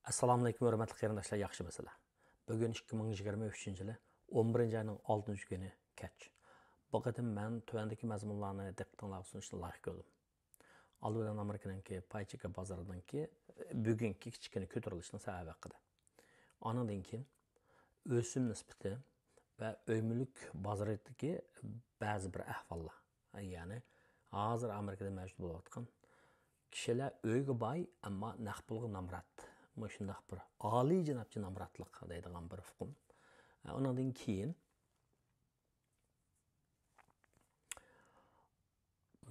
Assalomu alaykum, hurmatli qarindoshlar, yaxshimisizlar? Bugun 2023-yili 11-oyning 6-kuni kech. Bu qatim men tuvandagi mazmunlarni diqqatingizga sunishni loyiq ko'rdim. Albatta Amerikaningki paychika bozoridanki bugungi kichkina ko'tarilishning sababi haqida. Ondan keyin o'sim nisbati va uy mulk bozoridagi ba'zi bir ahvollar, ya'ni hozir Amerikada mavjud bo'layotgan kishilar uyga boy, ammo naqd pulga nomrod. Şundaq bir ali janobchi nomrodlik deydigan bir hukm. Ondan keyin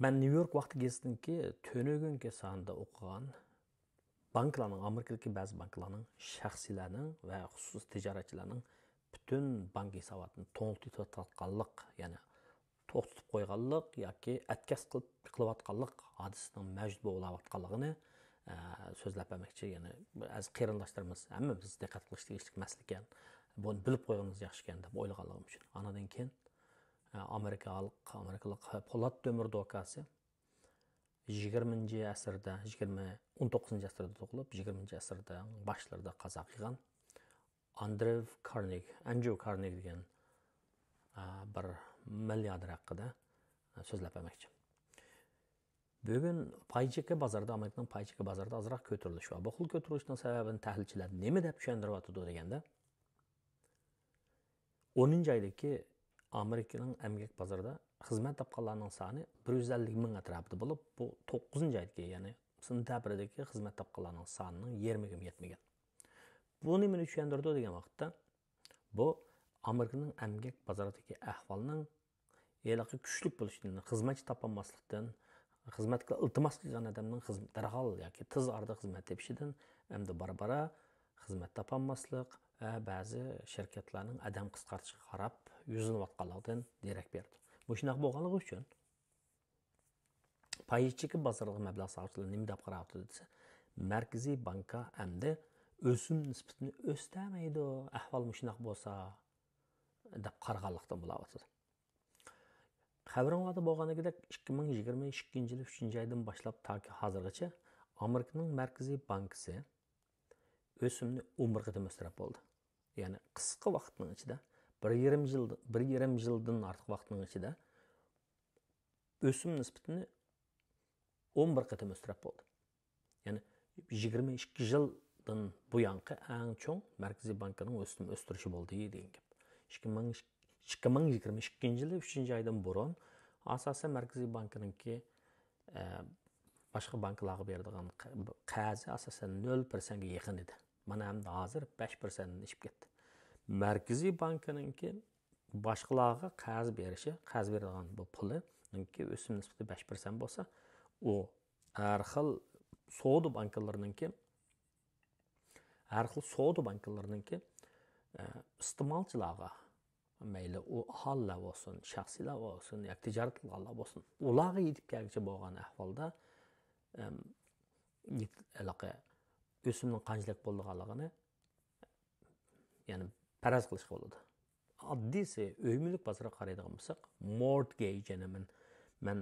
ben New York vaqti gazetindeki tönögünki sonida o'qigan banklarning, Amerikadagi ba'zi banklarning shaxsiylarning va xususiy tijoratchilarning butun bank hisobotini to'xtatganlik, ya'ni to'xtatib qo'yganlik yoki atkas qilayotganlik hodisasining mavjud bo'layotganligini so'zlab bermoqchi. Ya'ni az qarindoshlarimiz hammamiz diqqat qilish tegishli masala ekan. Buni bilib qo'yganimiz yaxshi ekan deb o'ylaganligim uchun. Anadan keyin Amerikalik Polat Demir dokasi 20-asrda, 19-asrda tug'ilib, 20-asrda boshlarida qazo qilgan Andrew Carnegie degan bir milliarder haqida so'zlab bermoqchi. Bugun paychika bozorida, Amerikaning paychika bozorida azroq ko'tarilish va bu xil ko'tarilishning sababini tahlilchilar nima deb tushuntiryapti deganda, 10-oydagi Amerikaning emgak bozorida xizmat topganlarning soni 150 ming atrofida bo'lib, bu 9-oydagi, ya'ni sentabrdagi xizmat topganlarning sonining 20 ga yetmagan. Bu nimani tushuntirdi degan vaqtda, bu Amerikaning emgak bozoridagi ahvolning yelaqi kuchli bo'lishidan, xizmatchi topolmaslikdan, xizmatga iltimos qilgan odamning darhol yoki tez orada xizmat tepishidan hamda bora xizmat topolmaslik va ba'zi shirkatlarning adam qisqartishiga qarab yuzinayotganligidan derak berdi. Bu shunday bo'lganligi uchun paychika bozoriga mablag' soluvchilar nima deb qarayapti desa, Markaziy banka hamda o'sim nisbatini o'stamaydi, ahvol shunday bo'lsa deb qaraganlikdan bo'lyapti. Xabaringlarda bo'lganidek 2022-yil 3-oydan boshlab toki hozirgacha Amerikaning Markaziy bankasi o'simni 11 qatim o'stirib bo'ldi. Ya'ni qisqa vaqtning ichida 1,5 yildan ortiq vaqtning ichida o'sim nisbatini 11 qatim o'stirib bo'ldi. Ya'ni 22 yildan bu yanqi eng cho'ng Markaziy bankining o'sim o'stirishi bo'ldi degan gap. 2022-yili 3-oydan burun asosan Markaziy bankininki boshqa banklarga beradigan qarzi asosan 0% ga yaqin edi. Mana ham hozir 5% ni ishib ketdi. Markaziy bankininki boshqalarga qarz beradigan bu pulininki o'sim nisbati 5% bo'lsa, u har xil savdo banklarininki iste'molchilarga, mayli u aholilar bo'lsin, shaxsiylar bo'lsin, yoki tijorat qilganlar bo'lsin, ularga yetib kelguncha bo'lgan ahvolda o'simning qanchalik bo'lganligini ya'ni faraz qilish bo'ladi. Oddiysi uy mulk bozoriga qaraydigan bo'lsak, mortgage, ya'ni men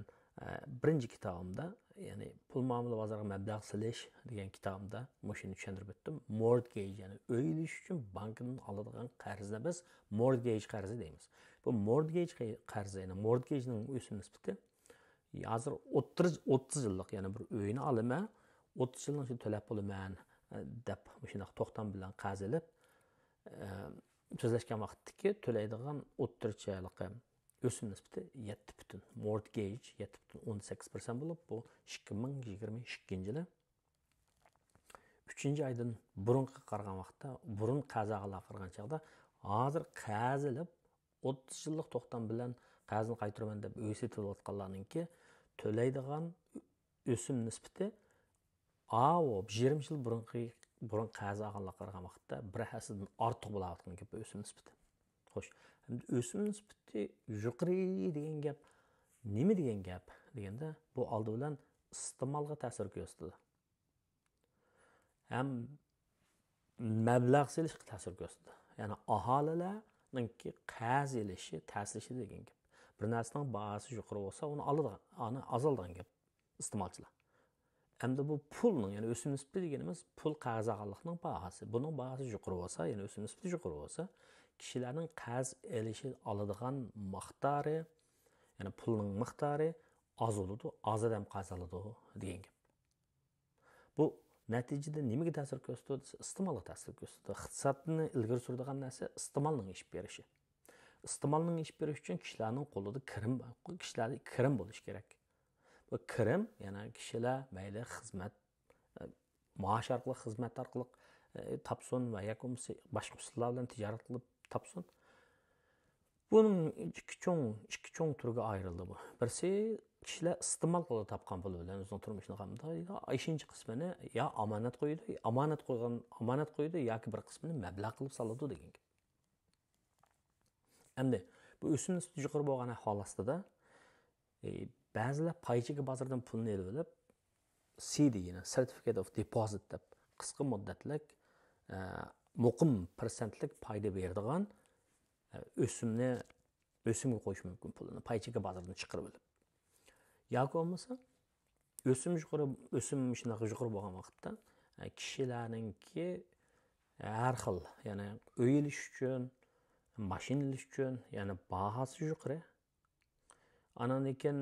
birinchi kitobimda, ya'ni pul muomala bozoriga mablag' solish degan kitobimda shuni tushuntirib o'tdim. Mortgage, ya'ni uylish uchun bankdan oladigan qarzni biz mortgage qarzi deymiz. Bu mortgage qarzi, ya'ni mortgagening o'sim nisbati hozir 30 yillik, ya'ni bir uyni olaman, 30 yilning uchun to'lab bo'laman deb shunday to'xtam bilan qarz olib so'zlashgan vaqtdagi to'laydigan o'ttirchalik o'sim nisbati 7,5. Mortgage 7,18% bo'lib, bu 2022-yili 3-oydan burunga qaragan vaqtda, burun qazoqlar qilgan chaqda hozir qarz olib 30 yillik to'xtam bilan qarzni qaytaraman deb uy sotayotganlarninki to'laydigan o'sim nisbati 20 yil burun qarz olganlar qaragan vaqtda 1% ortiq bo'layotgan gap o'sim nisbati. Xo'sh, endi o'sim nisbati yuqori degan gap nima degan gap deganda, bu oldi bilan iste'molga ta'sir ko'rsatadi. Ham mablag' solishga ta'sir ko'rsatadi. Ya'ni aholilarninki qarz olishi, ta'sirishi degan gap. Bir narsaning bahosi yuqori bo'lsa, uni azaldigan gap iste'molchilar. Endi bu pulning, ya'ni o'sim nisbati deganimiz pul qarz olganlikning bahasi. Buning bahasi yuqori bo'lsa, ya'ni o'sim nisbati yuqori bo'lsa, kishilarning qarz oladigan miqdori, ya'ni pulning miqdori oz bo'ladi, oz odam qarz oladi degan gap. Bu natijada nimaga ta'sir ko'rsatadi? Iste'molga ta'sir ko'rsatadi. Iqtisodni ilgari suradigan narsa iste'molning ish berishi. Iste'molning ish berish uchun kishilarning qo'lida kirim bo'lishi kerak. Bu kirim, ya'ni kishilar mayli xizmat, maash orqali, xizmat orqali topsin va yoki boshqa usullar bilan tijorat qilib topsin. Bunun ikki cho'ng turga ayrıldı bu. Birisi kishilar iste'mol qilib topgan pul bilan o'zining turmushini qamdaydi. Ikkinchi qismini ya omonat qo'ydi yoki bir qismini mablag' qilib soladi degan. Endi bu o'sim nisbati yuqori bo'lgan ahvol ostida ba'zilar paychiga bozordan pulni elib CD, ya'ni Certificate of Deposit deb qisqa muddatlik muqim persentlik foyda beradigan o'simga qo'yish mumkin pulini paychiga bozordan chiqarib olib. Yoki bo'lmasa o'sim shunaqa yuqori bo'lgan vaqtda kishilarningki har xil, ya'ni uy olish uchun, mashina olish uchun, ya'ni bahasi yuqori. Anan keyin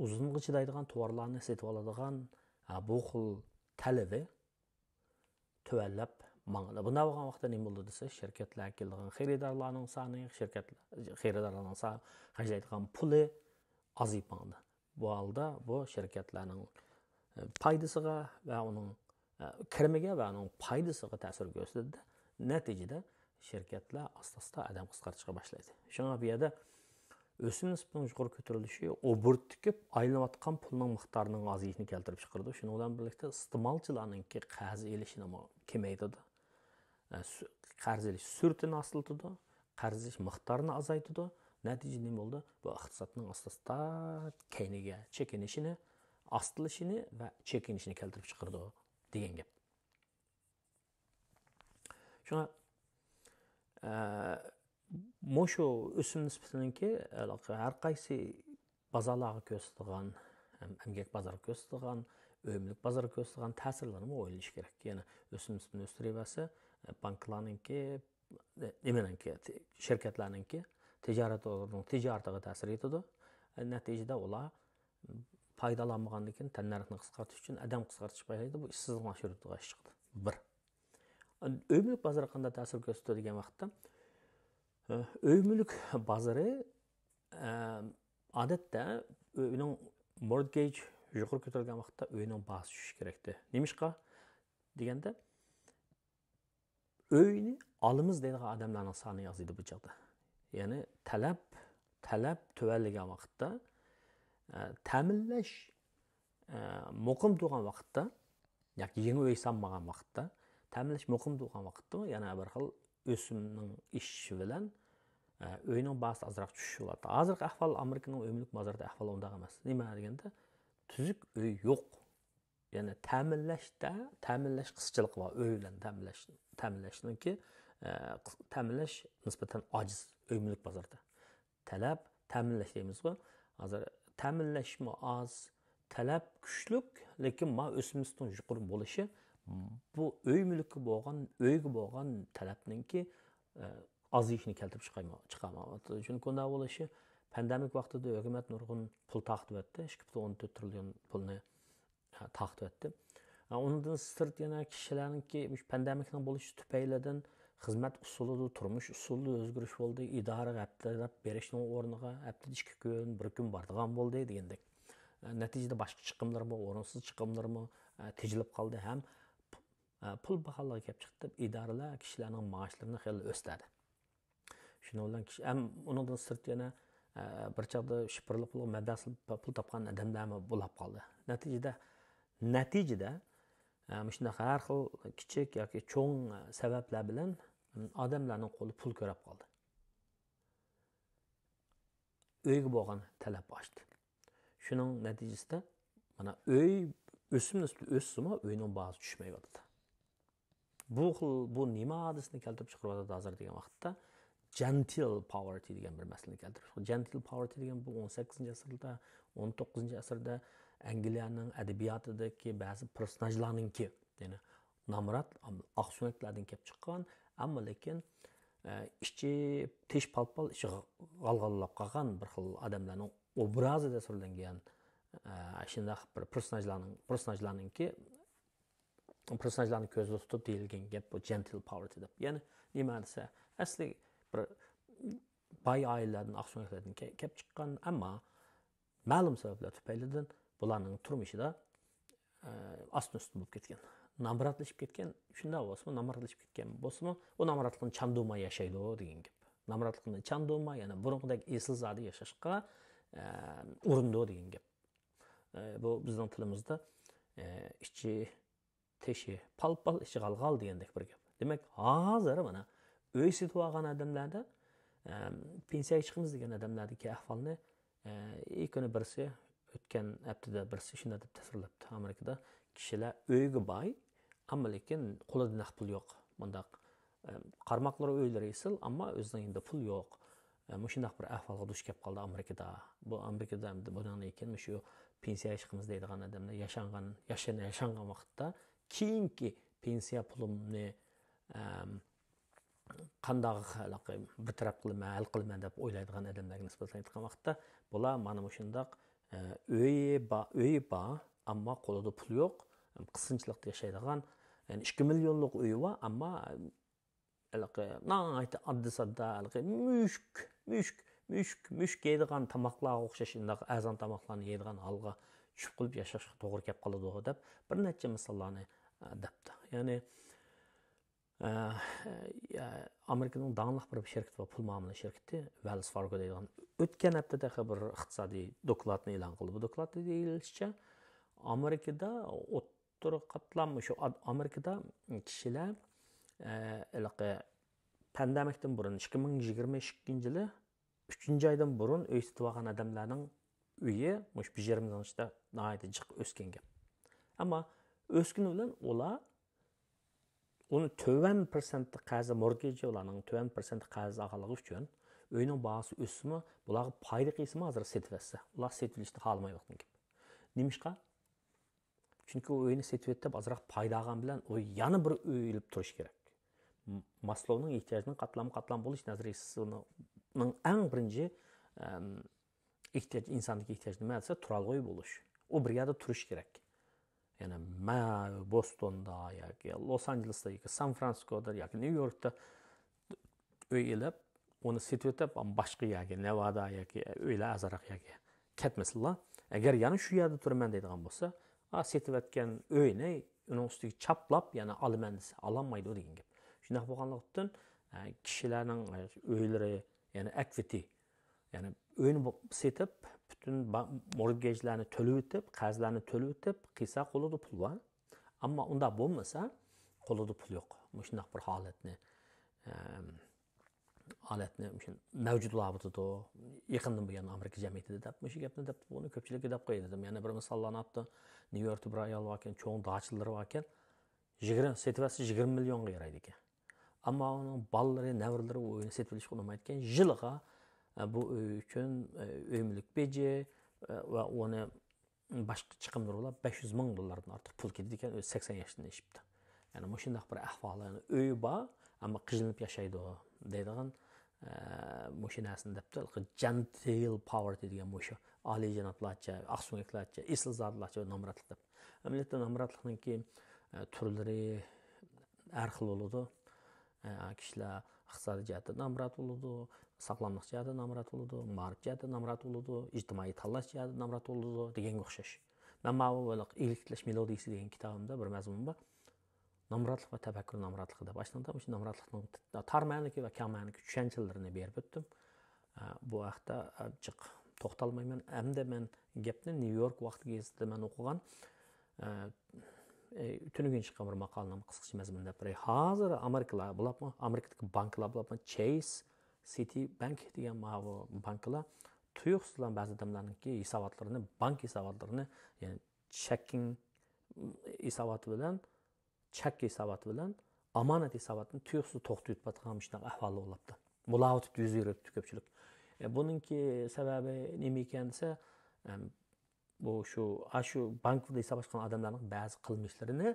uzunga chidaydigan tovarlarni setib oladigan bu xil talabi tuvallab mangala. Bunday bo'lgan vaqtda nima bo'ldi desa, shirkatlar kelgan xaridorlarning soni, xaridorlarning xarjlaydigan puli azayib mangdi. Bu holda bu shirkatlarning foydasiga va uning kirimiga va uning foydasiga ta'sir ko'rsatdi. Natijada shirkatlar asta-asta adam qisqartishga boshlaydi. Shunga bu yerda o'sim nisbatining yuqori ko'tarilishi obirtga aylanayotgan pulning miqdorining ozayishini keltirib chiqardi. Shuning bilan birlikda iste'molchilarningki qarz elishini kamaytirdi. Qarz elish sur'atini oslatdi, qarz elish miqdorini azaytdi. Natijada nima bo'ldi? Bu iqtisodning asta-asta keyniga chekinishini, ostilishini va chekinishini keltirib chiqardi degan gap. Shunga Moşu o'sim nisbatiniki har qaysi bozorlarga ko'rsatgan, emgak bozoriga ko'rsatgan, o'yimlik bozoriga ko'rsatgan ta'sirlarini o'ylash kerak. Ya'ni o'sim nisbatini o'stiraversa, banklarningki, shirkatlarningki tijoratiga ta'sir etadi. Natijada ular foydalanmagandan keyin tannarxni qisqartirish uchun adam qisqartirish paytida bu ishsizlik shurutiga chiqdi. 1. O'yimlik bozoriga qanday ta'sir ko'rsatadi degan vaqtda Öymülük bazarı odatda uyning mortgage yuqori ko'tarilgan vaqtda uyning bahsi tushishi kerakdi. Nemishqa deganda uyni olamiz deydigan odamlarning soni yozildi bu chaqda. Ya'ni talab tuvalligan vaqtda ta'minlash muqim turgan vaqtda yoki yangi uy solmagan vaqtda ta'minlash muqim turgan vaqtda yana bir xil o'simning ishi bilan uyning bahsi azroq tushishi bo'ladi. Hozirgi ahvol Amerikaning o'yimlik bozorida ahvol unday emas. Nima deganda tuzuk uy yo'q. Ya'ni ta'minlash qisqachalik bor. Uy bilan ta'minlashniki ta'minlash nisbatan ojiz o'yimlik bozorida. Talab ta'minlash deymiz-ku. Hozir ta'minlashmi oz, talab kuchlik, lekin o'simlikning yuqori bo'lishi bu uyga bo'lgan talabningki azayishini keltirib chiqarmoqda. Chunki unday bo'lishi pandemik vaqtida hukumat nurg'un pul taqdim etdi, 2.14 trillion pulni taqdim etdi. Undan sirt yana kishilarningki pandemikning bo'lishi tufaylidan xizmat usulida, turmush usulida o'zgarish bo'ldi. Idora haftalab berishning o'rniga haftada 2 kun, 1 kun boradigan bo'ldi degandek. Natijada boshqa chiqimlarmi, o'rinsiz chiqimlarmi tejilib qoldi ham pul baholariga kelib chiqdi. Idoralar kishilarning maoshlarini xeyli o'stirdi. Shuni bilan ham undan sirt yana bir chaqda shipirli pul, madasli pul topgan odamlarmi bo'lib qoldi. Natijada shunday har xil kichik yoki cho'ng sabablar bilan odamlarning qo'li pul ko'rab qoldi. Uyga bo'lgan talab oshdi. Shuning natijasida mana uy o'sim nisbati o'ssimi, uyning bahsi tushmayapti. Bu nima hodisini keltirib chiqaryapti hozir degan vaqtda gentile poverty degan bir masalani keltirib chiqdi. Gentile poverty degan bu 18-asrda, 19-asrda Angliyaning adabiyotidagi ba'zi personajlarninki, ya'ni Namrat Oqsumaklardan kelib chiqqan, ammo lekin ichi tish palpal, ichi g'alg'allab qolgan bir xil odamlarning obrazida surlangan shunday bir personajlarni ko'zda tutib deyilgan gap bu gentle poverty deb. Ya'ni nima desa, asli bir boy oilalardan, Oqsumaklardan kelib chiqqan, ammo ma'lum sabablar tufaylidan bularning turmushida asl-üst bo'lib ketgan. Namratlashib ketgan, shunday bo'lsa, namratlashib ketgan bo'lsa, u namratlikni chanduma yashaydi degan gap. Namratlikni chanduma, ya'ni burunqidagi esilzodi yashashga urindi degan gap. Bu bizning tilimizda ichi teshi palpal, ichi g'alg'al degandek bir gap. Demak, hozir mana uy setib olgan odamlarda pensiyaga chiqamiz degan odamlardagi ahvolni kuni birisi o'tgan haftada birisi shunday deb tasvirlabdi. Amerikada kishilar uyga boy, ammo lekin qo'lida naqd pul yo'q. Bundaq qarmoqlar uylari esil, ammo o'zida pul yo'q. Shunday bir ahvolga duch kelib qoldi Amerikada. Bu Amerikada bundan keyin shu pensiyaga chiqamiz deydigan odamlar yashangan vaqtda keyingi pensiya pulimni qanday bir taraf hal qilaman deb o'ylaydigan odamlarga nisbatan aytgan vaqtda bular mana shunday uyi bor, ammo qo'lida pul yo'q, qisqinchilikda yashaydigan, ya'ni 2 millionlik uyi bor, ammo oddiy sodda mushk yeydigan tomoqlarga o'xshash azon tomoqlarni yeydigan holga tushib qolib yashashga to'g'ri kelib qoladi deb bir necha misollarni debdi. Ya'ni Amerikaning dаңlıq bir şirketi var, pul muomala şirketi, Wells Fargo deydigan. O'tgan haftada bir iqtisodiy dokladni e'lon qildi. Bu dokladda deyilishicha, Amerikada o'rta qatlam shu Amerikada kishilar pandemiyakdan burun 2022-yili 3-oydan burun uy setib olgan odamlarning uyi mush 1,5 millionda nihoyatda jiq o'sgan gap. Ammo o'sgani bilan ular onu 20% qarzi mortgage ularning 20% qarzi alganligi uchun uyning bahası o'simi bularga foyda qilsa hozir setib etsa, ular setilishni xohlamayotgan gap. Nimishqa? Chunki uyni setib etib azroq foyda olgan bilan u yana bir uy ilib turish kerak. Maslow'ning ehtiyojining qatlam bo'lish nazariyasining eng birinchi ehtiyoj, insonning ehtiyoji nima desa, turalg'uy bo'lish. U bir yerda turish kerak. Yani Boston'da, yoki Los Angeles'da, yoki San Francisco'da, yoki New York'da uy ilib, onu setib etib, boshqa yerga, Nevada yoki uylar azroq yerga ketmasinlar. Agar yana shu yerda turaman deydigan bo'lsa, setib etgan uyni uning ustiga chaplab, yana olaman desa, ololmaydi degan gap. Shunday bo'lganlikdan kishilarning uylari, ya'ni equity, ya'ni uyni setib, bütün mortgage'larni to'lab o'tib, qarzlarni to'lab o'tib, qilsa qo'lida pul bor. Ammo unda bo'lmasa, qo'lida pul yo'q. Shunday bir holatni mavjud bo'ladi. Yaqindan buyon Amerika jamiyatida deb, shu gapni deb, buni ko'pchilikka deb qo'ydim. Yana bir misollarni aytdim. New Yorkda bir ayol var ekan, cho'ng dachilari var ekan, 20 millionga yaraydi ekan. Ammo uning bolalari, nevaralari uyini setib olishga unutmaydi ekan. Yiliga bu uy uchun uy mulk beji va uni boshqa chiqimlar bilan $500,000 ortiq pul ketdi ekan, o'zi 80 yoshdan eshibdi. Ya'ni shunday bir ahvoli, uy bor, ammo qijilinib yashaydi deydigan shu narsani debdi. Gentle poverty degan shu oliyjanoblarcha, oqsumaklarcha, esilzodlarcha namratlik deb. Amaliyotda namratlikning turlari har xil bo'ladi. Kishilar iqtisodiy jihatdan namrat bo'ladi, saqlamlik jihatdan namrat bo'ladi, ma'rif jihatdan namrat bo'ladi, ijtimoiy tanlash jihatdan namrat bo'ladi deganga o'xshash. Men mana "Elkiklash melodiyasi" degan kitobimda bir mazmun bor. Namratlik va tafakkur namratligi deb boshlandim. Shu namratlikning tarmanligi va kammanligi tushunchalarini berib o'tdim. Bu vaqtda chiq to'xtalmayman. Hamda men gapni New York vaqti gazetida men o'qigan tunigun chiqqan bir maqolani qisqacha mazmunda beray. Hozir Amerikadagi banklar bo'lapmi, Chase, Citibank degan banklar tuyuqsizlan ba'zi odamlarningki hisobotlarini, bank hisobotlarini, ya'ni checking hisoboti bilan, chek hisoboti bilan omonat hisobotini tuyuqsiz to'xtatib yotgan shunday ahvol bo'libdi. Bular yuz yuribdi ko'pchilik. Buningki sababi nima ekan desa, bu şu bankda hisob ochgan odamlarning ba'zi qilmishlarini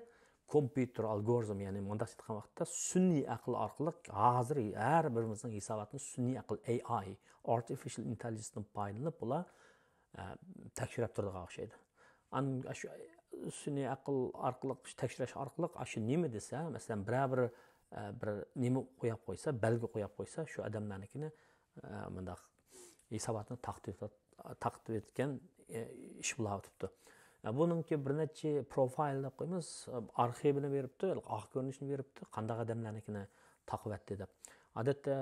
kompyuter algoritm, ya'ni mundaq aytgan vaqtda sun'iy aql orqali hozir har birimizning hisobotini sun'iy aql AI, artificial intelligence dan foydalanib bular tekshirib turadigan o'xshaydi. Shu sun'iy aql orqali tekshirish orqali shu nima desa, masalan, bir nima qo'yib qo'ysa, belgi qo'yib qo'ysa, shu odamlarnikini mundaq hisobotni taqdim etgan ish bo'layotibdi. Buningki bir necha profil deb qo'yamiz, arxivini beribdi, oq ko'rinishini beribdi, qanday odamlarnikini taqib etdi deb. Odatda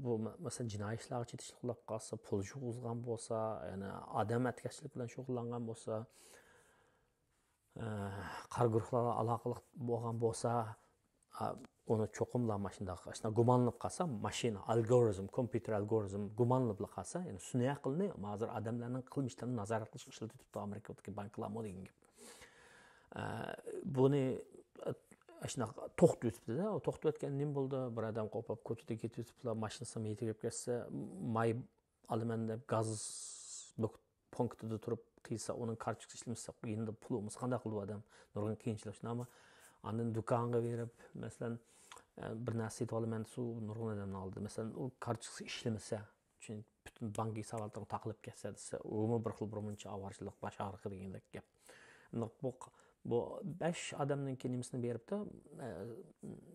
bu masalan jinoiy ishlarga chetishlik qilib qolsa, pul yig'izgan bo'lsa, ya'ni odam atkashlik bilan shug'ullangan bo'lsa, qar guruhlarga aloqali bo'lgan bo'lsa, onu cho'qimlar mashina gumonlanib qolsa, mashina algoritm, kompyuter algoritm gumonlanib qolsa, ya'ni sun'iy aqlni hozir odamlarning qilmishlarini nazorat qilishga ishlatib Amerikadagi banklar degan gap. Buni shunaqa to'xtatib o'tibdi-da, to'xtatib o'tgan nima bo'ldi? Bir odam qo'pib ko'chada ketib o'tiblar, mashinasini yetirib ketsa, may olaman deb gaz punktida turib qilsa, uning kartochkasi ishlamasa, endi pulimiz qanday qilib odam nurg'un qiyinchilik shuni, ammo ondan do'konga berib, masalan, bir narsa sotib olaman, shu nurg'un odamni oldi. Masalan, u kartochkasi ishlamasa, chunki butun bank hisobotlarga taqilib ketsa desa, umi bir xil birmuncha avorchilik, bosh og'riqi degandek gap. Bu 5 odamning nimasini beribdi,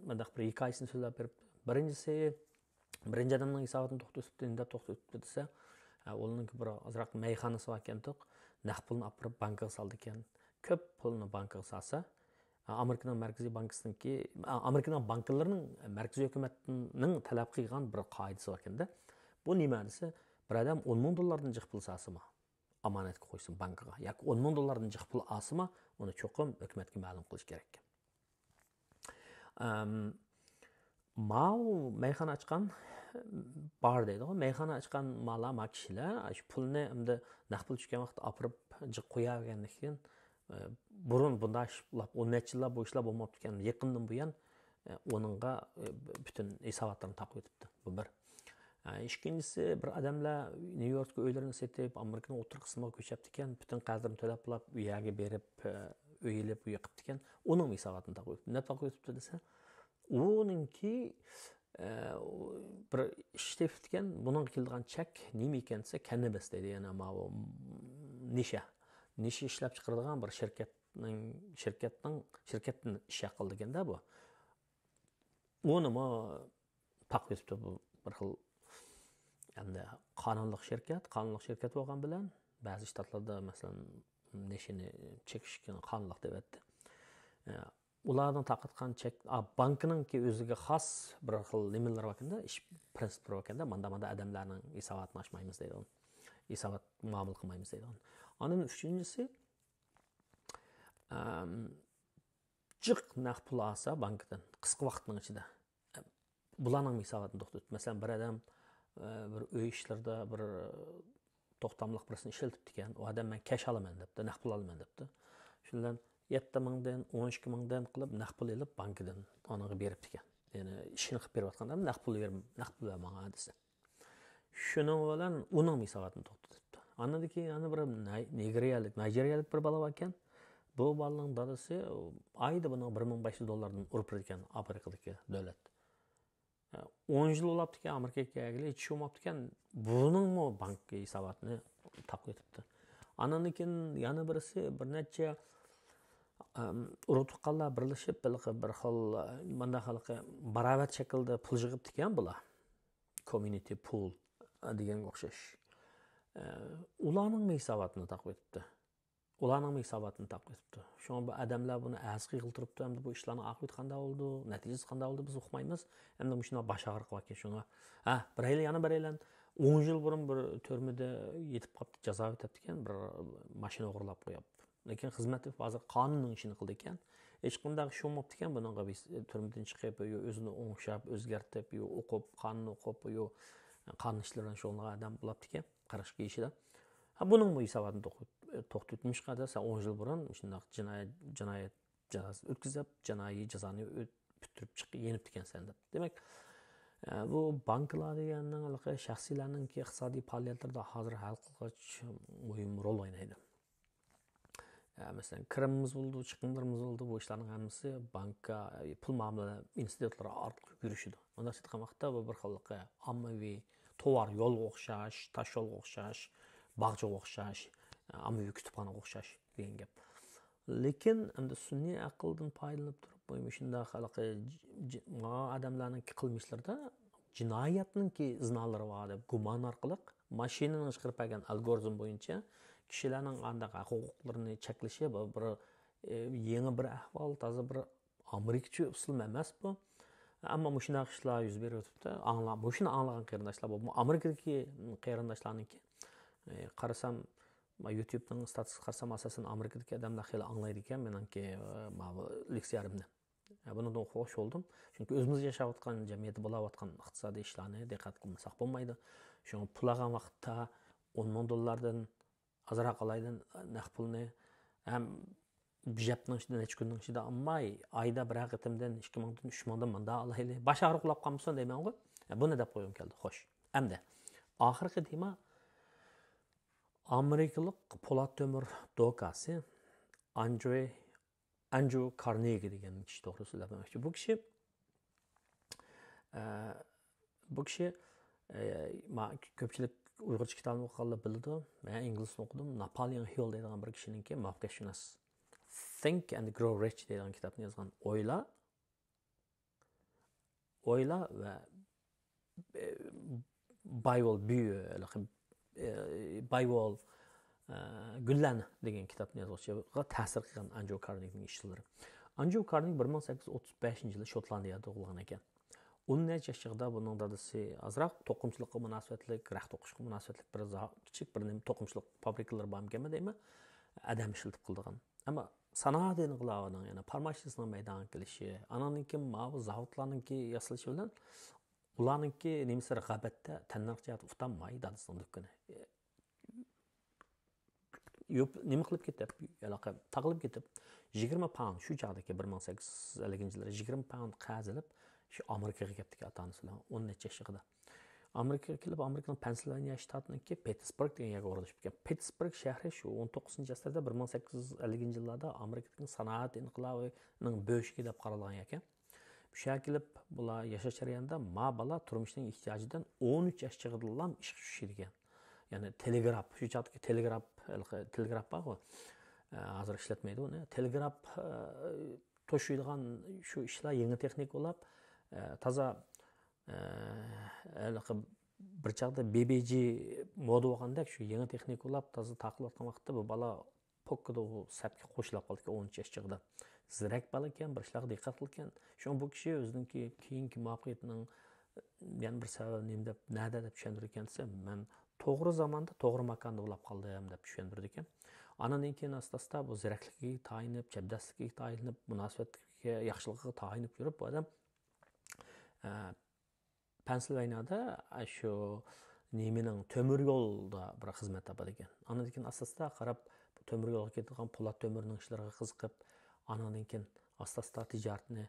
mundaq bir hikoyasini so'zlab beribdi. Birinchi odamning hisobotini to'xtatibdi desa, uning bir ozroq mayxonasi bor ekan, naqd pulni olib borib bankaga soldi ekan. Ko'p pulni bankaga solsa, Amerikaning markaziy bankisiniki, Amerikaning banklarining markaziy hukumatining talab qilgan bir qoidasi bor ekanda. Bu nima desa, bir odam $10,000 jiq pul solsa, amonatga qo'ysin bankaga, yoki $10,000 jiq pul olsa, uni cho'qim hukumatga ma'lum qilish kerak. Mal mayxona ochgan bar deydi. Mayxona ochgan malama kishilar shu pulni endi naqd pul tushgan vaqtda olib jiq qo'yavergandan keyin burun bunday ishlab 10 necha yillar bu ishlar bo'lmabdi ekan. Yaqindan buyon onunga bütün hisobotlarni taqib etibdi. Bu bir. İkincisi, bir odamlar New York'ga uylarini setib, Amerikaning o'tir qismiga ko'chabdi ekan, bütün qarzini to'lab, uyaga berib, uyilib, yiqibdi ekan. Uning hisobotini taqib etibdi. Nima taqib etibdi desa, uningki bir ishlab etgan, buning kelgan chek nima ekan desa, cannabis deydi, yana nisha ishlab chiqaradigan bir shirkatning ish qildi ekanda bu. Uni taqib etibdi, bu bir xil endi qonunli shirkat bo'lgan bilan ba'zi shtatlarda masalan nishini chekishga qonunli deb aytdi. Ulardan taqatgan chek bankininki o'ziga xos bir xil nimalar bor ekanda, ish prinsipi bor ekanda, manda odamlarning hisobotini ochmaymiz deydi. Hisobot muomala qilmaymiz deydi. Onun üçüncüsü jiq naqd pul olsa bankdan qisqa vaqtning ichida bularning hisobotini to'xtatib, masalan, bir odam bir uy ishlarida bir to'xtamliq birisini ishlatibdi ekan, u odam men cash olaman debdi, naqd pul olaman debdi. Shundan 7,000 dan 12,000 dan qilib naqd pul olib bankdan oniga beribdi ekan. Ya'ni ishini qilib berayotganda naqd pul menga desa. Shuning bilan uning hisobotini to'xtatibdi. Anadaki yana bir Nigeriyalik bir bola ekan. Bu bolaning dadasi oyda buni $1,500 dan urib ekan Amerikadagi davlat. 10 yil bo'libdi ekan Amerikaga kelgili, hech bo'lmabdi ekan. Buning bank hisobotini taqib etibdi. Ananikin yana birisi bir necha urutqanlar birlashib bir xil mana xalqi barobar shaklda pul yig'ibdi ekan bular. Community pool deganga o'xshash. Ularning hisobotini taqib etibdi. Şu an bu adamlar bunu azqi qiltiribdi, hamda bu ishlarning oqibati qanday bo'ldi, natijasi qanday bo'ldi biz uqmaymiz. Hamda shuna bosh og'riq bor ekan shunga. Bir yil 10 yil burun bir turmada yetib qolibdi, jazo o'tabdi ekan, bir mashina o'g'irlab qo'yibdi. Lekin xizmati hozir qonunning ishini qildi ekan. Hech qanday ish bo'lmabdi ekan, bunga biz turmadan chiqib, o'zini o'ngshab, o'zgartib, o'qib, qonun o'qib, qonun ishlaridan shug'ullangan odam bo'libdi ekan, qarashga ishida. Buning bu hisobotini to'xtatmish qadasa 10 yil burun shunday jinoyat jazosi o'tkazib, jinoiy jazoni bitirib chiqib yenibdi ekan sen deb. Demak, bu banklar deganning shaxsiylarning iqtisodiy faoliyatlarida hozir hal qilg'ich muhim rol o'ynaydi. Mesela kirimimiz oldu, chiqimlarimiz oldu. Bu ishlarning hammasi bankka, pul muomala institutlari orqali yurishidi. Unda aytgan vaqtda bu bir xillik ommaviy tovar yo'lga o'xshash, tosh yo'lga o'xshash, bog'chaga o'xshash, ommaviy kutubxonaga o'xshash degan gap. Lekin endi sun'iy aqldan foydalanib turib, bu shunday odamlarning qilmishlarida jinoyatningki iznolari bor deb gumon orqali mashinaning chiqarib bergan algoritm bo'yicha kishilarning qanday huquqlarini cheklashi bir yangi bir ahvol, toza bir amerikacha usul emas bu. Ammo shunaqa ishlar yuz beryapti. Bu shuni anglagan qarindoshlar bu. Amerikadagi qarindoshlarniki qarasam YouTube'ning statistikasiga qarasam asosan Amerikadagi odamlar xeyli anglaydi ekan menimki leksiyarimni. Bundan xo'sh oldum. Chunki o'zimiz yashayotgan jamiyatda bo'layotgan iqtisodiy ishlarni diqqat qilmasak bo'lmaydi. Shuni pulagan vaqtda 10 ming dollardan azroq olaydan naqd pulni ham bijapning ichida necha kunning ichida olmay, oyda bir qatimdan 2 mingdan 3 mingdan manda olayli. Bosh og'riqlab qolmasin deyman-ku. Buni deb qo'yim keldi. Xo'sh. Endi oxirgi tema Amerikalik po'lat temir dokasi Andrew Carnegie degan kishi to'g'ri so'zlamoqchi. Bu kishi ko'pchilik Uyg'urcha kitobni o'qiganlar biladi. Men inglizcha o'qidim. Napoleon Hill degan bir kishiningki muvaffaqiyatshus Think and Grow Rich degan kitobni yozgan. O'yla va Bible Bible Gullan degan kitobni yozuvchiga ta'sir qilgan Andrew Carnegie'ning ishlari. Andrew Carnegie 1835-yili Shotlandiyada tug'ilgan ekan. 10 yoshida buning dadasi azroq to'qimchilikqa munosabatlik, raxt o'qishga munosabatlik bir kichik bir to'qimchilik fabrikalari bor ekanmi deymi? Adam ishlatib qildigan. Ammo sanoat inqilobining, ya'ni farmashistning maydonga kelishi, ananiki ma'vu zavodlarningki yasalishi bilan ularningki nemisi raqobatda tanlarchiat uftanmay dadasining dukkani. Nima qilib ketib, aloqa taqilib ketib 20 pound shu chaqdagi 1850-yillarda 20 pound qazilib shu Amerikaga ketdik ota-onasi bilan 10 yoshida. Amerikaga kelib Amerikaning Pennsylvania shtatidagi Pittsburgh degan yerga o'rnashib ketgan. Pittsburgh shahri shu 19-asrda 1850-yillarda Amerikaning sanoat inqilobining bo'shigi deb qaralgan ekan. Bu yerga kelib bular yashash jarayonida bala turmushning ehtiyojidan 13 yoshgacha ish tushirgan. Yani telegraf, şu çağdaki telegraf var mı? Hazır işletmeydi onu. Telegraf toşuyduğun şu işler yeni teknik olup, taza bir çağda BBG modu olganda şu yeni teknik olup, taza takıl atkan vakitte bu bala pokkada o sepki koşulap kaldı ki 13 yaşçıqda. Zirek bala iken, bir işler dikkat kılken, şu bu kişi özününki keyinki muvaffaqiyatinin yani bir sebebi nemde, nerede de düşündürürken ben to'g'ri zamonda to'g'ri makonda uxlab qoldim deb tushuntirdi ekan. Andan keyin asta-asta bu zirakligiga tayinib, chabdasligiga tayinib, munosabatga yaxshiligiga tayinib yurib, bu odam Pennsylvaniyada shu nemining temir yo'lda bir xizmat topadi ekan. Andan keyin asta-asta qarab, bu temir yo'lga ketgan po'lat temirning ishlariga qiziqib, andan keyin asta-asta tijoratni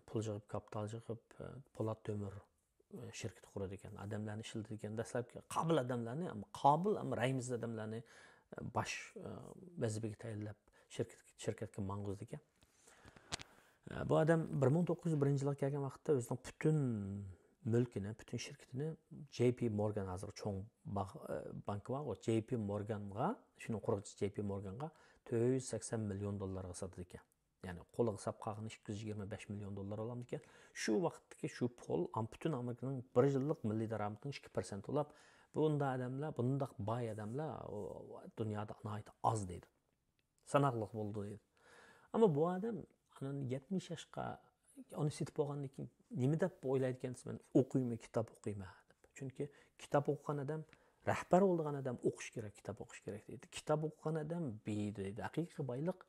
pul yig'ib, kapital yig'ib, po'lat temir şirket kurdu ekan, adamlarni ishlatadigan dastlabki qobil odamlarni, qobil ama raymiz odamlarni bosh vazifaga tayinlab shirkatga mang'uzdi ekan. Bu odam 1901-yilga kelgan vaqtda o'zining butun mulkini, butun shirkatini JP Morgan hozir cho'ng banki bor, JP Morganga, shuni quruvchisi JP Morganga 480 million dollarga sotdi ekan. Yani qo'liga sap qolgan 225 million dollar olamdi ekan. Shu vaqtdagi shu pul butun Amerikaning 1 yillik milliy daromadining 2% olib, bunday odamlar, bunday boy odamlar dunyoda az deydi. Sanoqli bo'ldi deydi. Ammo bu odam 70 yoshga onu setib olgandan keyin nima deb o'ylaydi ekansiz, men o'qiyman, kitob o'qiyman deb. Chunki kitob o'qigan odam, rahbar bo'lgan odam o'qish kerak, kitob o'qish kerak deydi. Kitob o'qigan odam deydi. Haqiqiy boylik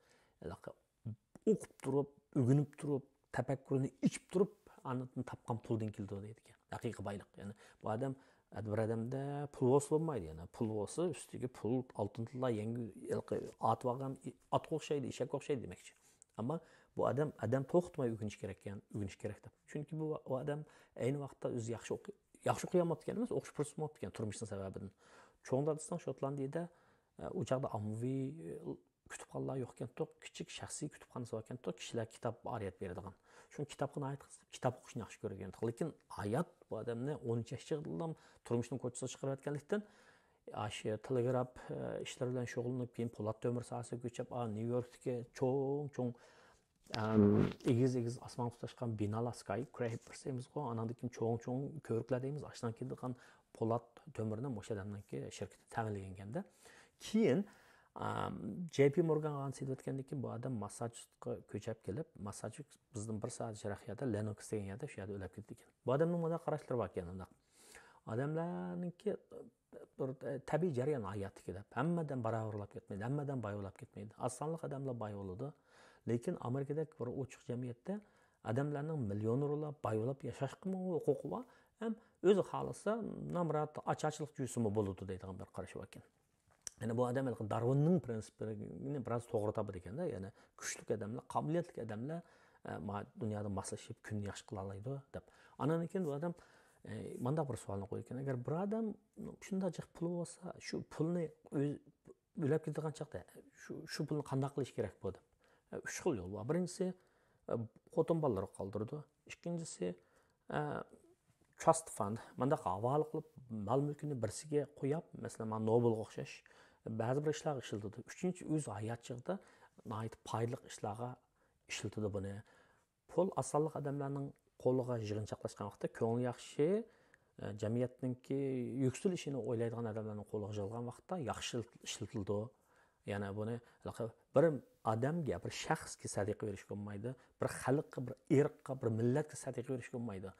o'qib turib, o'rganib turib, tafakkurini ichib turib, andan topgan puldan keldi deydi ekan. Haqiqiy boylik. Ya'ni bu odam bir odamda pul bo'lmaydi, yana pul bo'lsa, ustiga pul, oltin tilla, yangi at olgan, at o'xshaydi, eshak o'xshaydi demoqchi. Ammo bu odam to'xtamay o'rganish kerak ekan, o'rganish kerak deb. Chunki bu odam ayni vaqtda o'zi yaxshi o'qiyapti ekan emas, o'qish fursati bo'lmayapti ekan turmushning sababidan. Cho'ng dadasidan Shotlandiyada u chaqda ommaviy kütüpxanalar yo'q ekan, kichik shaxsiy kütüpxanasi bor ekan, kishilar kitob ariyat beradigan. Shu kitobga oid kitob o'qishni yaxshi ko'rgan. Lekin hayot bu odamni 13 yildan turmushning ko'chasiga chiqarayotganlikdan shu telegraf ishlar bilan shug'ullanib, keyin Po'lat temir sohasiga ko'chib, Nyu-Yorkdagi cho'ng egiz osmon tutashgan binolar skyscrapers deymiz-ku, andan keyin cho'ng ko'riklar deymiz, ashdan kelgan Po'lat temirni o'sha odamniki shirkati ta'minlaganda. Keyin JP Morgan ansidayotgandan keyin bu odam Massachusetsga ko'chib kelib, Massachusets bizning bir soat jiroqiyada Lenox degan yerda shu yerda o'lib ketdi ekan. Bu odamning bunday qarashlari bor ekan. Odamlarningki bir tabiiy jarayon hayotida hammadan barobarlab ketmaydi, hammadan boyolab ketmaydi. Osonlik odamlar boy bo'ladi, lekin Amerikadagi bir ochiq jamiyatda odamlarning millionerlar boyolab yashashga huquqi bor, ham o'zi xohlasa namrat ochachlik juysimi bo'ladi deydigan bir qarash bor ekan. Yani bu adam Darwinning prinsipini biroz to'g'ri topadi ekanda, ya'ni kuchli odamlar, qobiliyatli odamlar dunyoda moslashib kunni yaxshi qila oladi deb. Andan keyin bu odam manda bir savolni qo'ygan. Agar bir odam shunday jiq puli bo'lsa, shu pulni o'ylab ketadigan chaqda shu pulni qanday qilish kerak bu deb. 3 xil yo'l bor. Birinchisi xotin bolalar qoldirdi. Ikkinchisi trust fund. Manda havola qilib mol mulkini birsiga qo'yib, masalan, Nobelga o'xshash ba'zi bir ishlarga ishlatadi. Uchinchi o'z hayotchig'ida nihoyat foydali ishlarga ishlatadi buni. Pul asonlik odamlarning qo'liga yig'inchoqlashgan vaqtda ko'ngli yaxshi, jamiyatningki yuksalishini o'ylaydigan odamlarning qo'liga yig'ilgan vaqtda yaxshi ishlatildi. Ya'ni buni bir odamga, bir shaxsga sadaqa berish bo'lmaydi, bir xalqqa, bir irqqa, bir millatga sadaqa berish bo'lmaydi.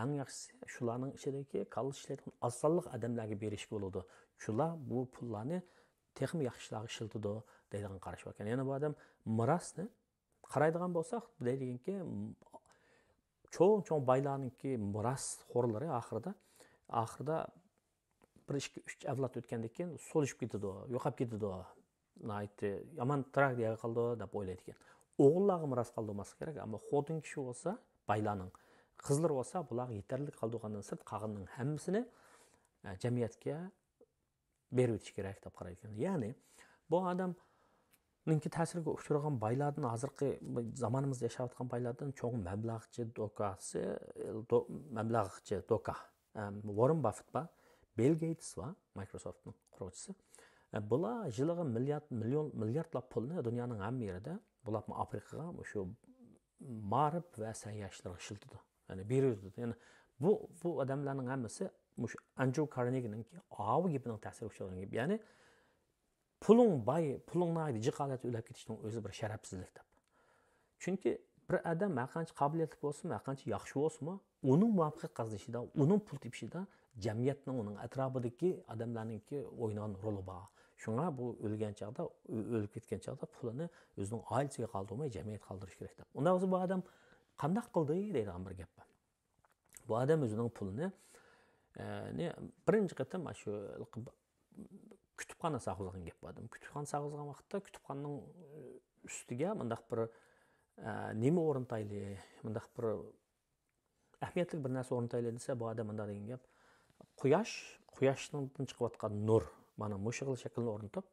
Eng yaxshisi shularning ichidagi qolib ishlaydigan asonlik odamlarga berishga bo'ladi. Shular bu pullarni texnik yaxshilarga ishlatadi deydigan qarash bor ekan. Yana bu odam mirosni qaraydigan bo'lsak, deydiganki cho'ng boylarningki miros xo'rlari oxirida 1-2-3 avlod o'tgandan keyin so'lishib ketadi, yo'qolib ketadi. Naytdi, yomon tragediyaga qoldi deb o'ylaydi ekan. O'g'illarga miros qoldirmasa kerak, ammo xotin kishi bo'lsa, boylarning qizlar bo'lsa, bular yetarli qoldirgandan sirt qolganning hammasini jamiyatga berib o'tish kerak deb qaraydi ekan. Ya'ni bu odamning ta'siriga uchragan boylardan hozirgi zamonimizda yashayotgan boylardan cho'ng mablag'chi doka Warren Buffett va Bill Gates va Microsoftning quruvchisi. Bular yiliga milliardlab pulni dunyoning hamma yerida, bular Afrikaga, shu ma'rif va sayyahlarga ishlatadi. Yani beradi. Yani bu odamlarning hammasi mush Andrew Carnegie'ninki avi gibining ta'siri uchragan gibi. Yani pulingni jiqalat o'lab ketishning o'zi bir sharafsizlik deb. Chunki bir odam qancha qobiliyatli bo'lsin, qancha yaxshi bo'lsin, uning muvaffaqiyat qozonishida, uning pul tepishida jamiyatning uning atrofidagi odamlarningki o'ynagan roli bor. Shunga bu o'lib ketgan chaqda pulini o'zining oilasiga qoldirmay jamiyatga qoldirish kerak deb. Unda o'zi bu odam qanday qildi deydigan bir gap bor. Bu odam o'zining pulini birinchi qatam shu kutubxona saqlagan gap bor. Kutubxona saqlagan vaqtda kutubxonaning ustiga mundaq bir nima o'rintayli, mundaq bir ahamiyatli bir narsa o'rintayli desa, bu odam mundaq degan gap. Quyoshdan chiqayotgan nur, mana mushig'il shaklni o'rnatib,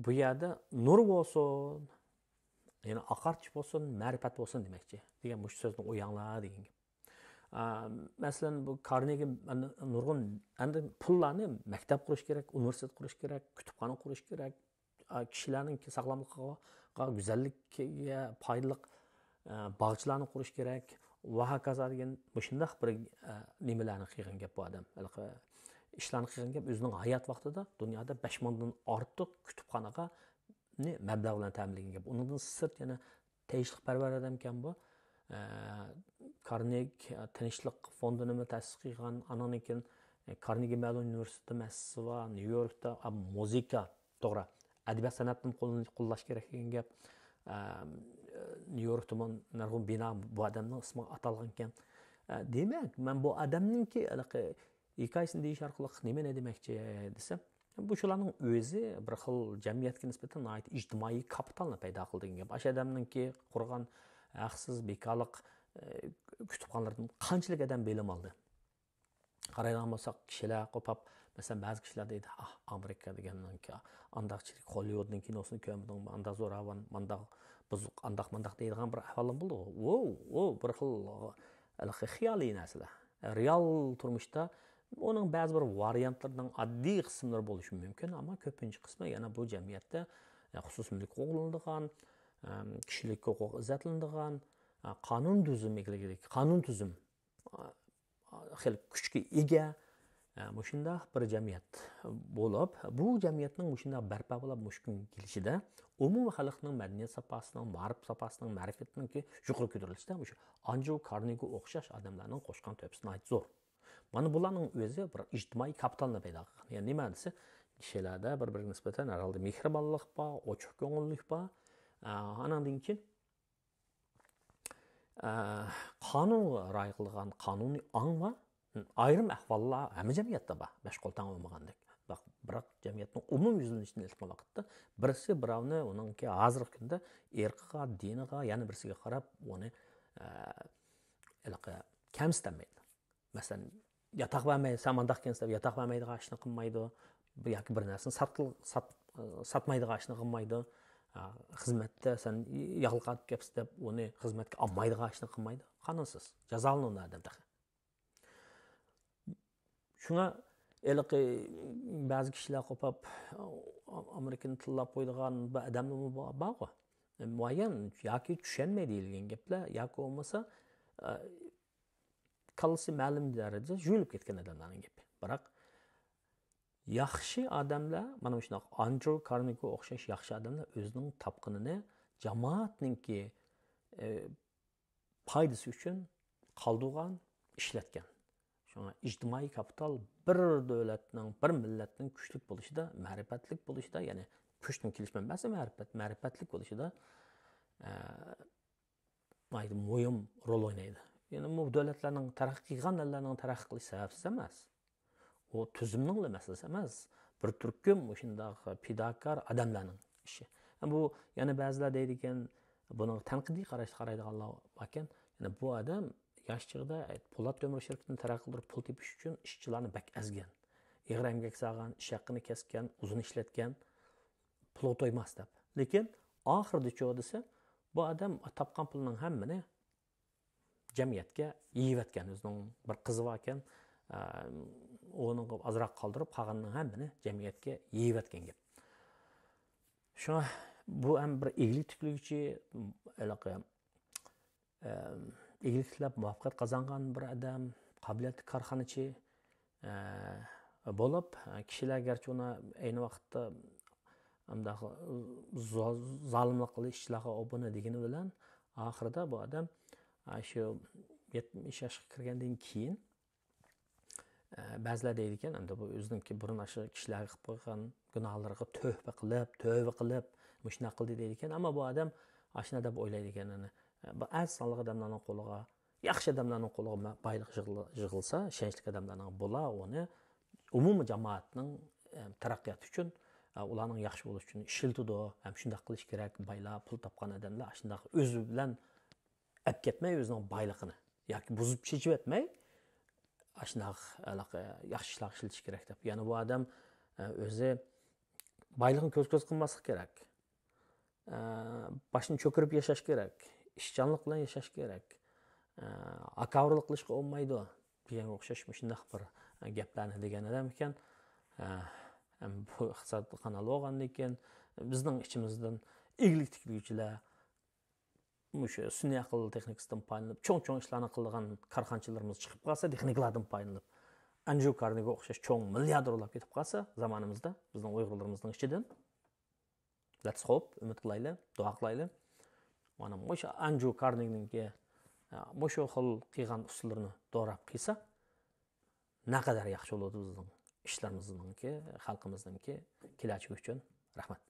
bu yerda nur bo'lsin, ya'ni oqarch bo'lsin, ma'rifat bo'lsin demoqchi. Degan mush so'zni o'yanglar degan gap. Masalan, bu Carnegie nurg'un endi pullarni maktab qurish kerak, universitet qurish kerak, kutubxona qurish kerak, kishilarning sog'lomligiga, go'zallikka foydali bog'chalarni qurish kerak. Va hokazo degan shunday bir nimalarni qilgan gap bu odam. Ishlarni qilgan gap o'zining hayot vaqtida dunyoda 5 mingdan ortiq kutubxonaga mablag' bilan ta'minlagan gap. Undan sirt yana tinchlikparvar odam ekan bu. Carnegie tinchlik fondini ta'sis qilgan, andan keyin Carnegie Mellon universiteti muassisi va Nyu-Yorkda muzika, to'g'ri, adabiyot san'atni qo'llash kerak degan gap. Nyu-Yorkda nurg'un bino bu odamning ismi atalgan ekan. Demak, men bu odamningki hikoyasini deyish orqali nima demoqchi desam, bu shularning o'zi bir xil jamiyatga nisbatan ijtimoiy kapitalni paydo qildi degan gap. O'sha odamningki qurgan haqsiz bekorlik kutubxonalardan qanchalik odam bilim oldi. Qaraydigan bo'lsak, kishilar qo'pab Mesela bazı kişiler deydi, Amerika degandan ki, andaqchilik Hollywoodning kinosini ko'rmadingmi, andaq zo'ravon, mandaq buzuq, andaq mandaq deydigan bir ahvolim bo'ldi. Bir xil xiyoliy narsalar. Real turmuşda onun ba'zi bir variantlarining oddiy qismlari bo'lishi mumkin, ammo ko'pincha qismi yana bu jamiyatda xususiy mulk qo'llanilgan, kishilik huquq izzatlanadigan, qonun tuzum xil kuchga ega mushundaq bir jamiyat bo'lib, bu jamiyatning mushundaq barpo bo'lib mushkun kelishida umumiy xalqning madaniyat safhasining, ma'rif safhasining, ma'rifatining yuqori ko'tarilishida shu Andrew Carnegie o'xshash odamlarning qo'shgan to'pisi zo'r. Mana bularning o'zi bir ijtimoiy kapitalni paydo qilgan. Ya'ni nima desa, kishilarda bir-biriga nisbatan herhalde mehribonlik bor, ochiq ko'ngillik bor. Anandan keyin qonunga rioya qilgan qonuniy ong va ayrim ahvollar hamma jamiyatda bor, mashg'uldan olmagandek. Biroq jamiyatning umum yuzlanishini ilkin vaqtda birisi birovni uningki hozirgi kunda erqiga, diniga, yana birisiga qarab uni kamsitanmaydi. Masalan, yotoq vermay, samandaq kelsa yotoq vermaydigan ishni qilmaydi, yoki bir narsani satmaydigan ishni qilmaydi. Xizmatda sen yalqatib kelibsiz deb uni xizmatga olmaydigan ishni qilmaydi. Qonunsiz, jazolanadi odamda. Shunga ba'zi kishilar qo'pab Amerikani tillab qo'ydigan odamlar bor. Muayyan yoki tushunmaydi deyilgan gaplar, yoki bo'lmasa kallasi ma'lum darajada yuvilib ketgan odamlarning gapi. Biroq yaxshi odamlar, mana shunday Andrew Carnegie o'xshash yaxshi odamlar o'zining topqinini jamoatningki foydasi uchun qoldirgan, ishlatgan. Shunga ijtimoiy kapital bir davlatning, bir millatning kuchli bo'lishida, ma'rifatlik bo'lishida, ya'ni kuchning kelishma emas, ma'rifatlik bo'lishida muhim rol o'ynaydi. Yani bu davlatlarning taraqqiy qilgan davlatlarning taraqqiy qilish sababsiz emas. O tuzumning masalasi emas. Bir turkum shundaq fidokor odamlarning ishi. Bu yana ba'zilar deydi ekan, buni tanqidiy qaraydiganlar ekan, yani bu odam yosh chig'ida Po'lat ko'mir shirkatini taraqqiy qildirib pul tepish uchun ishchilarni bak azgan. Ig'ir emgak sog'an, ish haqini kesgan, uzun ishlatgan, pul to'ymas deb. Lekin oxirida cho'g' desa, bu odam topgan pulning hammani jamiyatga yeyotgan, o'zining bir qizi bor ekan, onu azroq qoldirib, qolganning hammani jamiyatga yeyotgan gap. Shuna bu ham bir eglik tiklovchi, egiliklab muvaffaqiyat qozongan bir odam, qobiliyatli korxonachi bo'lib, kishilar garchi uni ayni vaqtda zolimlik qilish ishlarga obuna degani bilan oxirida bu odam shu 70 yoshga kirgandan keyin ba'zilar deydi ekan, endi bu o'zininki burun shu kishilarga qilib qo'ygan gunohlarga tövbe qilib, mushuna qildi deydi ekan, ammo bu odam ashuna deb o'ylaydi ekan, bu az sonli odamlarning qo'liga, yaxshi odamlarning qo'liga boylik yig'ilsa, ishonchli odamlarning bo'la, uni umumiy jamoatning taraqqiyoti uchun, ularning yaxshi bo'lishi uchun ishiltidi, ham shunday qilish kerak, boylar, pul topgan odamlar shunday o'zi bilan olib ketmay o'zining boyligini yoki buzib chechib etmay, ashunaq yaxshi ishlar ishiltish kerak deb. Ya'ni bu odam o'zi boyligini ko'z qilmaslik kerak. Başını cho'kirib yashash kerak. İşçanlık bilan yashash kerak. Akavurlik qilishga olmaydi. Degan o'xshash shunday bir gaplarni degan odam ekan. Bu iqtisod kanali bo'lgandan keyin bizning ichimizdan eglik tiklovchilar, mushu sun'iy aql texnikasidan foydalanib, cho'ng ishlarni qilgan korxonachilarimiz chiqib qolsa, texniklardan foydalanib, Andrew Carnegie o'xshash cho'ng milliarderlar ketib qolsa zamonimizda, bizning Uyg'urlarimizning ichidan, let's hope, umid qilaylik, duo qilaylik. Mana o'sha Andrew Carnegie'ningki o'sha xil qilgan usullarini to'g'rab qilsa, naqadar yaxshi bo'ladi bizning ishlarimizninki, xalqimizningki kelajagi uchun. Rahmat.